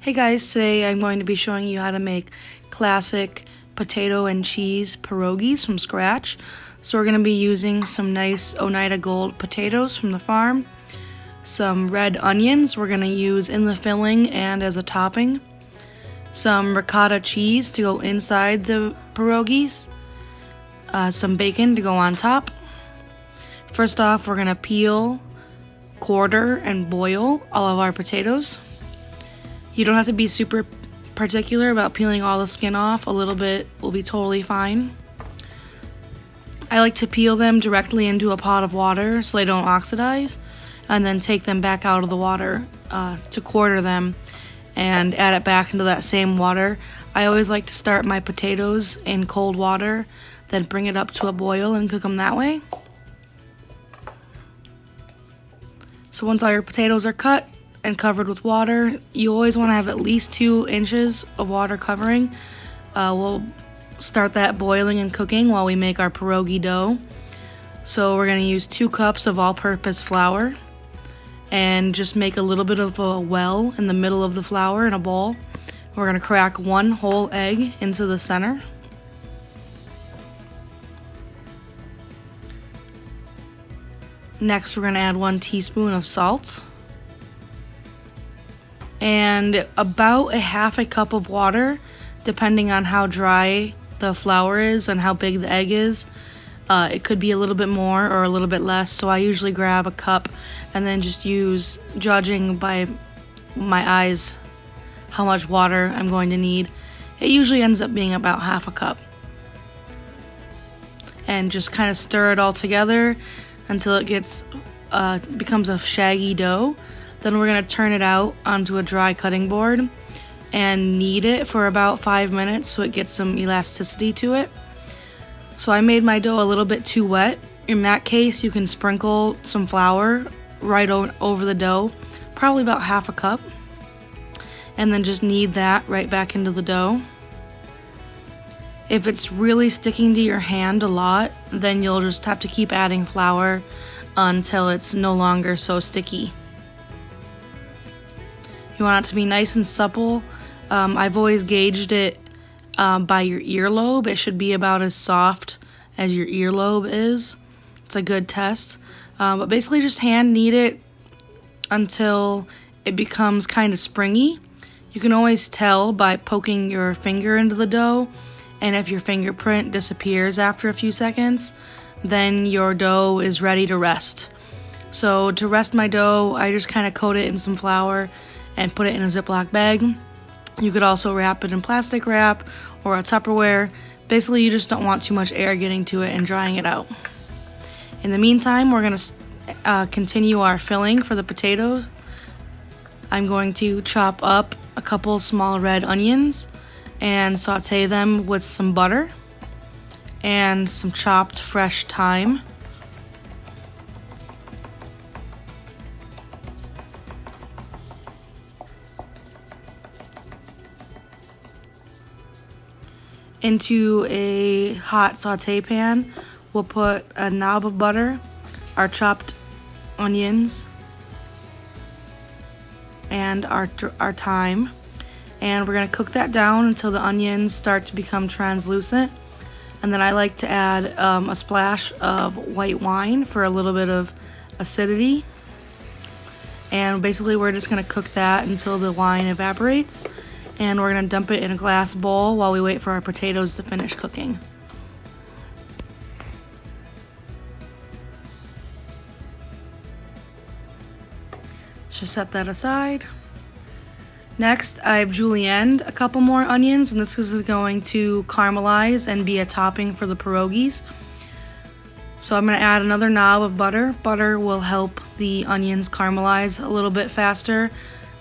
Hey guys, today I'm going to be showing you how to make classic potato and cheese pierogies from scratch. So we're going to be using some nice Oneida Gold potatoes from the farm, some red onions we're going to use in the filling and as a topping, some ricotta cheese to go inside the pierogies, some bacon to go on top. First off, we're going to peel, quarter, and boil all of our potatoes. You don't have to be super particular about peeling all the skin off. A little bit will be totally fine. I like to peel them directly into a pot of water so they don't oxidize, and then take them back out of the water to quarter them and add it back into that same water. I always like to start my potatoes in cold water, then bring it up to a boil and cook them that way. So once all your potatoes are cut and covered with water, you always want to have at least 2 inches of water covering. We'll start that boiling and cooking while we make our pierogi dough. So we're going to use 2 cups of all-purpose flour and just make a little bit of a well in the middle of the flour in a bowl. We're going to crack 1 whole egg into the center. Next, we're going to add 1 teaspoon of salt and about a half a cup of water, depending on how dry the flour is and how big the egg is. It could be a little bit more or a little bit less, so I usually grab a cup and then just use, judging by my eyes, how much water I'm going to need. It usually ends up being about half a cup. And just kind of stir it all together until it becomes a shaggy dough. Then we're going to turn it out onto a dry cutting board and knead it for about 5 minutes so it gets some elasticity to it. So I made my dough a little bit too wet. In that case, you can sprinkle some flour right over the dough, probably about half a cup, and then just knead that right back into the dough. If it's really sticking to your hand a lot, then you'll just have to keep adding flour until it's no longer so sticky. You want it to be nice and supple. I've always gauged it by your earlobe. It should be about as soft as your earlobe is. It's a good test. But basically just hand knead it until it becomes kind of springy. You can always tell by poking your finger into the dough, and if your fingerprint disappears after a few seconds, then your dough is ready to rest. So to rest my dough, I just kind of coat it in some flour and put it in a Ziploc bag. You could also wrap it in plastic wrap or a Tupperware. Basically, you just don't want too much air getting to it and drying it out. In the meantime, we're going to continue our filling for the potatoes. I'm going to chop up a couple small red onions and saute them with some butter and some chopped fresh thyme. Into a hot saute pan, we'll put a knob of butter, our chopped onions, and our thyme. And we're going to cook that down until the onions start to become translucent. And then I like to add a splash of white wine for a little bit of acidity. And basically we're just going to cook that until the wine evaporates. And we're going to dump it in a glass bowl while we wait for our potatoes to finish cooking. Let's just set that aside. Next, I've julienned a couple more onions, and this is going to caramelize and be a topping for the pierogies. So I'm going to add another knob of butter. Butter will help the onions caramelize a little bit faster.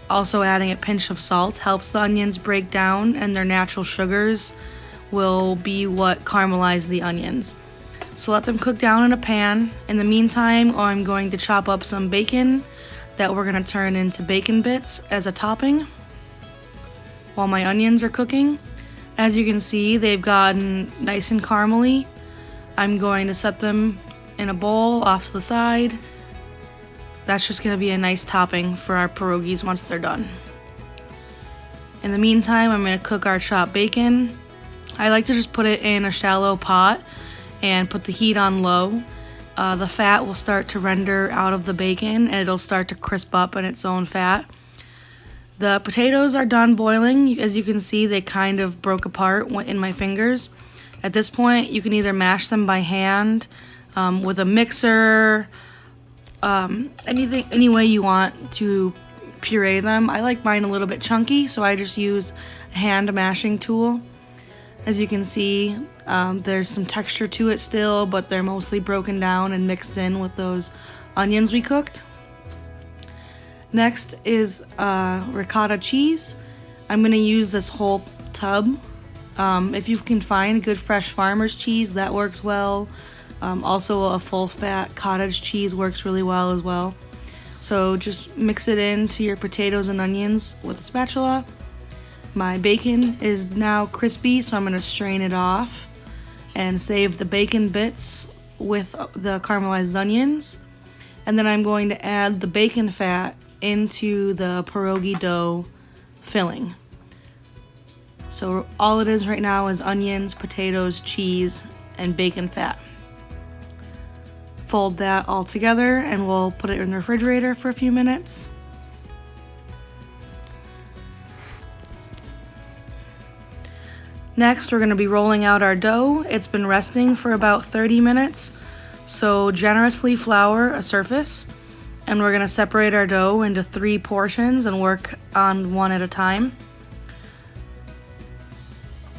Also, adding a pinch of salt helps the onions break down, and their natural sugars will be what caramelize the onions. So let them cook down in a pan. In the meantime, I'm going to chop up some bacon that we're going to turn into bacon bits as a topping while my onions are cooking. As you can see, they've gotten nice and caramely. I'm going to set them in a bowl off to the side. That's just going to be a nice topping for our pierogies once they're done. In the meantime, I'm going to cook our chopped bacon. I like to just put it in a shallow pot and put the heat on low. The fat will start to render out of the bacon and it'll start to crisp up in its own fat. The potatoes are done boiling. As you can see, they kind of broke apart in my fingers. At this point, you can either mash them by hand, with a mixer, any way you want to puree them. I like mine a little bit chunky, so I just use a hand mashing tool. As you can see, there's some texture to it still, but they're mostly broken down and mixed in with those onions we cooked. Next is ricotta cheese. I'm going to use this whole tub. If you can find good fresh farmer's cheese, that works well. Also a full fat cottage cheese works really well as well. So just mix it into your potatoes and onions with a spatula. My bacon is now crispy, so I'm going to strain it off and save the bacon bits with the caramelized onions. And then I'm going to add the bacon fat into the pierogi dough filling. So all it is right now is onions, potatoes, cheese, and bacon fat. Fold that all together and we'll put it in the refrigerator for a few minutes. Next, we're going to be rolling out our dough. It's been resting for about 30 minutes, so generously flour a surface, and we're going to separate our dough into 3 portions and work on one at a time.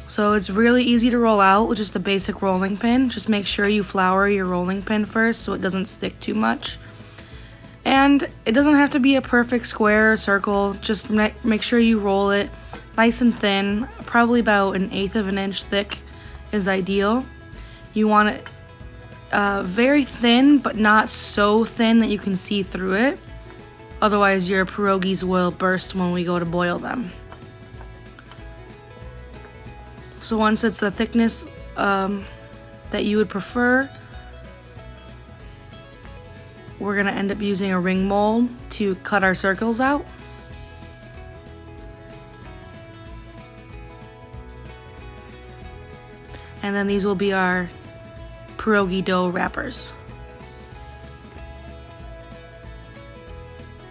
So it's really easy to roll out with just a basic rolling pin. Just make sure you flour your rolling pin first so it doesn't stick too much. And it doesn't have to be a perfect square or circle, just make sure you roll it nice and thin, probably about 1/8 of an inch thick is ideal. You want it very thin, but not so thin that you can see through it. Otherwise your pierogies will burst when we go to boil them. So once it's the thickness that you would prefer, we're going to end up using a ring mold to cut our circles out. And then these will be our pierogi dough wrappers.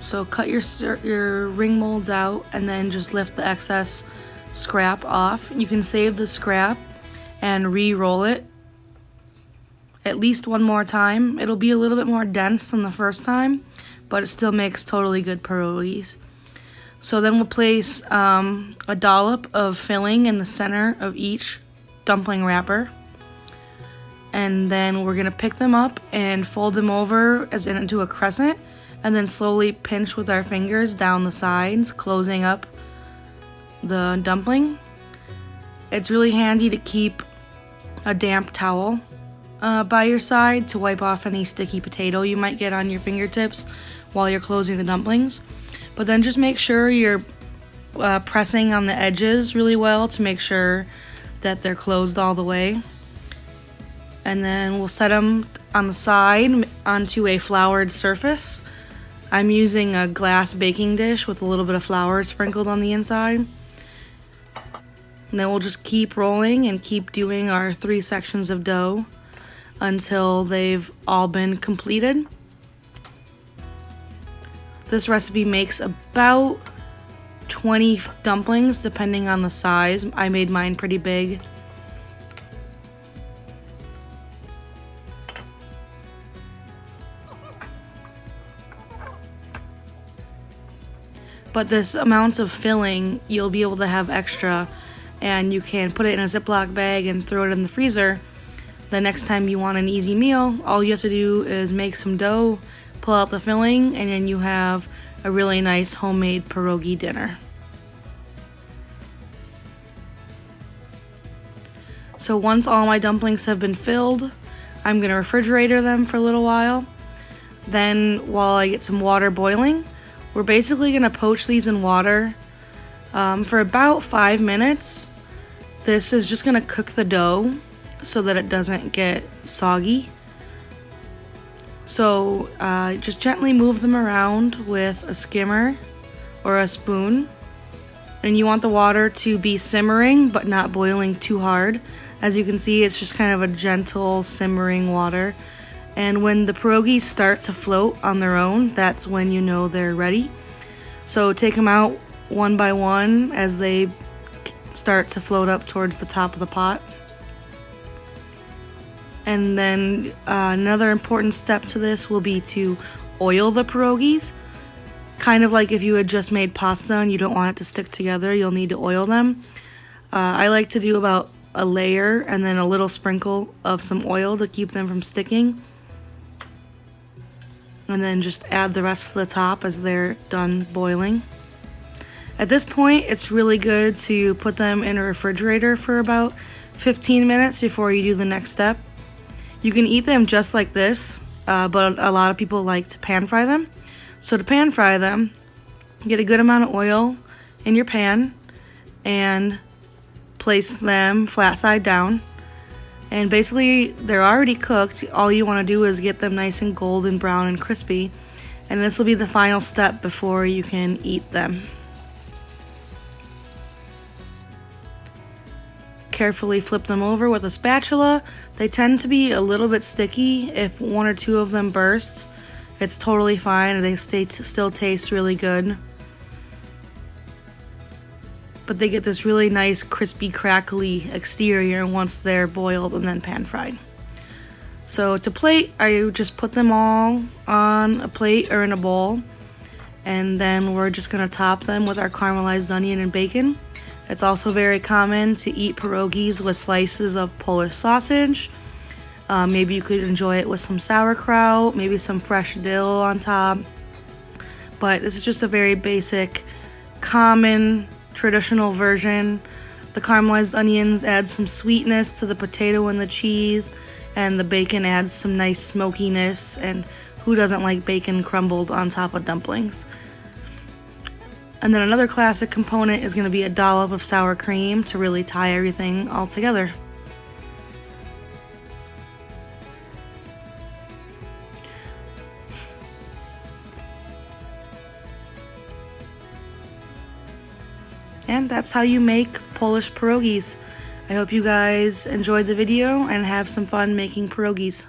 So cut your ring molds out and then just lift the excess scrap off. You can save the scrap and re-roll it at least one more time. It'll be a little bit more dense than the first time, but it still makes totally good pierogies. So then we'll place a dollop of filling in the center of each dumpling wrapper, and then we're gonna pick them up and fold them over into a crescent, and then slowly pinch with our fingers down the sides, closing up the dumpling. It's really handy to keep a damp towel by your side to wipe off any sticky potato you might get on your fingertips while you're closing the dumplings. But then just make sure you're pressing on the edges really well to make sure that they're closed all the way. And then we'll set them on the side onto a floured surface. I'm using a glass baking dish with a little bit of flour sprinkled on the inside. And then we'll just keep rolling and keep doing our 3 sections of dough until they've all been completed. This recipe makes about 20 dumplings depending on the size. I made mine pretty big. But this amount of filling you'll be able to have extra, and you can put it in a Ziploc bag and throw it in the freezer. The next time you want an easy meal, all you have to do is make some dough, pull out the filling, and then you have a really nice homemade pierogi dinner. So once all my dumplings have been filled, I'm going to refrigerate them for a little while. Then while I get some water boiling, we're basically going to poach these in water for about 5 minutes. This is just going to cook the dough so that it doesn't get soggy. So just gently move them around with a skimmer or a spoon. And you want the water to be simmering but not boiling too hard. As you can see, it's just kind of a gentle simmering water. And when the pierogies start to float on their own, that's when you know they're ready. So take them out one by one as they start to float up towards the top of the pot. And then another important step to this will be to oil the pierogies. Kind of like if you had just made pasta and you don't want it to stick together, you'll need to oil them. I like to do about a layer and then a little sprinkle of some oil to keep them from sticking. And then just add the rest to the top as they're done boiling. At this point, it's really good to put them in a refrigerator for about 15 minutes before you do the next step. You can eat them just like this, but a lot of people like to pan fry them. So to pan fry them, get a good amount of oil in your pan and place them flat side down. And basically, they're already cooked. All you want to do is get them nice and golden brown and crispy. And this will be the final step before you can eat them. Carefully flip them over with a spatula. They tend to be a little bit sticky. If one or two of them burst, it's totally fine and they still taste really good. But they get this really nice crispy crackly exterior once they're boiled and then pan fried. So to plate, I just put them all on a plate or in a bowl, and then we're just gonna top them with our caramelized onion and bacon. It's also very common to eat pierogies with slices of Polish sausage. Maybe you could enjoy it with some sauerkraut, maybe some fresh dill on top. But this is just a very basic, common, traditional version. The caramelized onions add some sweetness to the potato and the cheese, and the bacon adds some nice smokiness, and who doesn't like bacon crumbled on top of dumplings? And then another classic component is going to be a dollop of sour cream to really tie everything all together. And that's how you make Polish pierogies. I hope you guys enjoyed the video and have some fun making pierogies.